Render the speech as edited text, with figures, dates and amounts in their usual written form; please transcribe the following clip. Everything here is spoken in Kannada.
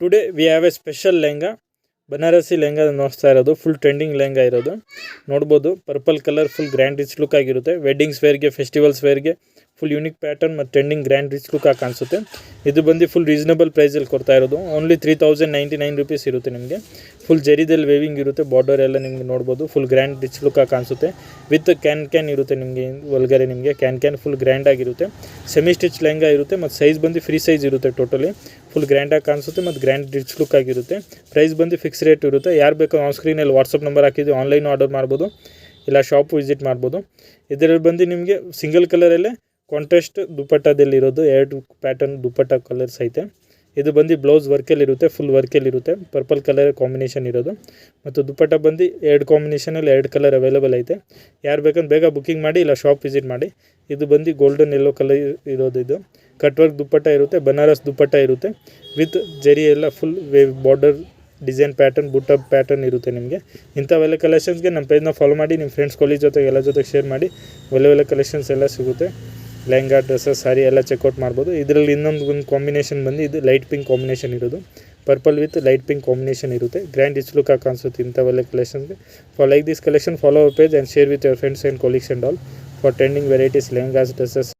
Today we have a special lehenga, Banarasi lehenga ನೋಡ್ತಾ ಇರೋದು. ಫುಲ್ ಟ್ರೆಂಡಿಂಗ್ ಲೆಹಂಗಾ ಇರೋದು ನೋಡ್ಬೋದು. Purple colour full grand rich look ಆಗಿರುತ್ತೆ. ವೆಡ್ಡಿಂಗ್ಸ್ ವೇರ್ಗೆ, ಫೆಸ್ಟಿವಲ್ಸ್ ವೇರ್ಗೆ ಫುಲ್ ಯೂನಿಕ್ ಪ್ಯಾಟರ್ನ್ ಮತ್ತು ಟ್ರೆಂಡಿಂಗ್ ಗ್ರ್ಯಾಂಡ್ ರಿಚ್ ಲುಕ್ ಆಗಿ ಕಾಣಿಸುತ್ತೆ. ಇದು ಬಂದು ಫುಲ್ ರೀಸನಬಲ್ ಪ್ರೈಸಲ್ಲಿ ಕೊಡ್ತಾ ಇರೋದು. ಓನ್ಲಿ 3099 rupees ಇರುತ್ತೆ ನಿಮಗೆ. ಫುಲ್ ಜರಿದಲ್ಲಿ ವೇವಿಂಗ್ ಇರುತ್ತೆ. ಬಾರ್ಡರ್ ಎಲ್ಲ ನಿಮಗೆ ನೋಡ್ಬೋದು. ಫುಲ್ ಗ್ರ್ಯಾಂಡ್ ರಿಚ್ ಲುಕ್ ಆಗಿ ಕಾಣಿಸುತ್ತೆ. ವಿತ್ ಕ್ಯಾನ್ ಇರುತ್ತೆ ನಿಮಗೆ ಒಳಗಡೆ. ನಿಮಗೆ ಕ್ಯಾನ್ ಫುಲ್ ಗ್ರ್ಯಾಂಡ್ ಆಗಿರುತ್ತೆ. ಸೆಮಿ ಸ್ಟಿಚ್ ಲೆಹಂಗಾ ಇರುತ್ತೆ ಮತ್ತು ಸೈಜ್ ಬಂದು ಫ್ರೀ ಸೈಜ್ ಇರುತ್ತೆ. ಟೋಟಲಿ ಫುಲ್ ಗ್ರ್ಯಾಂಡಾಗಿ ಕಾಣಿಸುತ್ತೆ ಮತ್ತು ಗ್ರ್ಯಾಂಡ್ ರಿಚ್ ಲುಕ್ ಆಗಿರುತ್ತೆ. ಪ್ರೈಸ್ ಬಂದು ಫಿಕ್ಸ್ ರೇಟ್ ಇರುತ್ತೆ. ಯಾರು ಬೇಕೋ ಆನ್ ಸ್ಕ್ರೀನಲ್ಲಿ ವಾಟ್ಸಪ್ ನಂಬರ್ ಹಾಕಿದ್ದು ಆನ್ಲೈನ್ ಆರ್ಡರ್ ಮಾಡ್ಬೋದು, ಇಲ್ಲ ಶಾಪ್ ವಿಸಿಟ್ ಮಾಡ್ಬೋದು. ಇದರಲ್ಲಿ ಬಂದು ನಿಮಗೆ ಸಿಂಗಲ್ ಕಲರಲ್ಲೇ ಕಾಂಟ್ರಾಸ್ಟ್ ದುಪ್ಪಟ್ಟದಲ್ಲಿ ಇರೋದು 2 ಪ್ಯಾಟರ್ನ್ ದುಪ್ಪಟ್ಟ ಕಲರ್ಸ್ ಐತೆ. ಇದು ಬಂದು ಬ್ಲೌಸ್ ವರ್ಕಲ್ಲಿರುತ್ತೆ, ಫುಲ್ ವರ್ಕಲ್ಲಿರುತ್ತೆ. ಪರ್ಪಲ್ ಕಲರ್ ಕಾಂಬಿನೇಷನ್ ಇರೋದು ಮತ್ತು ದುಪ್ಪಟ್ಟ ಬಂದು 2 ಕಾಂಬಿನೇಷನಲ್ಲಿ 2 ಕಲರ್ ಅವೈಲೇಬಲ್ ಐತೆ. ಯಾರು ಬೇಕಂದ್ರೆ ಬೇಗ ಬುಕ್ಕಿಂಗ್ ಮಾಡಿ, ಇಲ್ಲ ಶಾಪ್ ವಿಸಿಟ್ ಮಾಡಿ. ಇದು ಬಂದು ಗೋಲ್ಡನ್ ಯೆಲ್ಲೋ ಕಲರ್ ಇರೋದು. ಇದು ಕಟ್ ವರ್ಕ್ ದುಪ್ಪಟ್ಟ ಇರುತ್ತೆ, ಬನಾರಸ್ ದುಪ್ಪಟ್ಟ ಇರುತ್ತೆ ವಿತ್ ಜರಿ ಎಲ್ಲ ಫುಲ್ ಬಾರ್ಡರ್ ಡಿಸೈನ್ ಪ್ಯಾಟರ್ನ್, ಬುಟ್ಟ ಪ್ಯಾಟರ್ನ್ ಇರುತ್ತೆ ನಿಮಗೆ. ಇಂಥವೆಲ್ಲ ಕಲೆಕ್ಷನ್ಸ್ಗೆ ನಮ್ಮ ಪೇಜ್ನ ಫಾಲೋ ಮಾಡಿ, ನಿಮ್ಮ ಫ್ರೆಂಡ್ಸ್ ಕಾಲೇಜ್ ಜೊತೆಗೆ ಎಲ್ಲ ಜೊತೆಗೆ ಶೇರ್ ಮಾಡಿ. ಒಳ್ಳೆ ಕಲೆಕ್ಷನ್ಸ್ ಎಲ್ಲ ಸಿಗುತ್ತೆ. ಲೆಹಂಗಾ, ಡ್ರೆಸ್ಸಸ್, ಸಾರಿ ಎಲ್ಲ ಚೆಕ್ಔಟ್ ಮಾಡ್ಬೋದು. ಇದರಲ್ಲಿ ಇನ್ನೊಂದು ಕಾಂಬಿನೇಷನ್ ಬಂದು ಇದು ಲೈಟ್ ಪಿಂಕ್ ಕಾಂಬಿನೇಷನ್ ಇರೋದು. Purple with light pink combination ಇರುತ್ತೆ. ಗ್ರ್ಯಾಂಡ್ ರಿಚ್ ಲುಕ್ ಆಗಿ ಕಾಣಿಸುತ್ತೆ ಇಂಥವೆಲ್ಲ ಕಲೆಕ್ಷನ್ಸ್ಗೆ. For like this collection, follow our page and share with your friends and colleagues and all for trending varieties lehengas, dresses.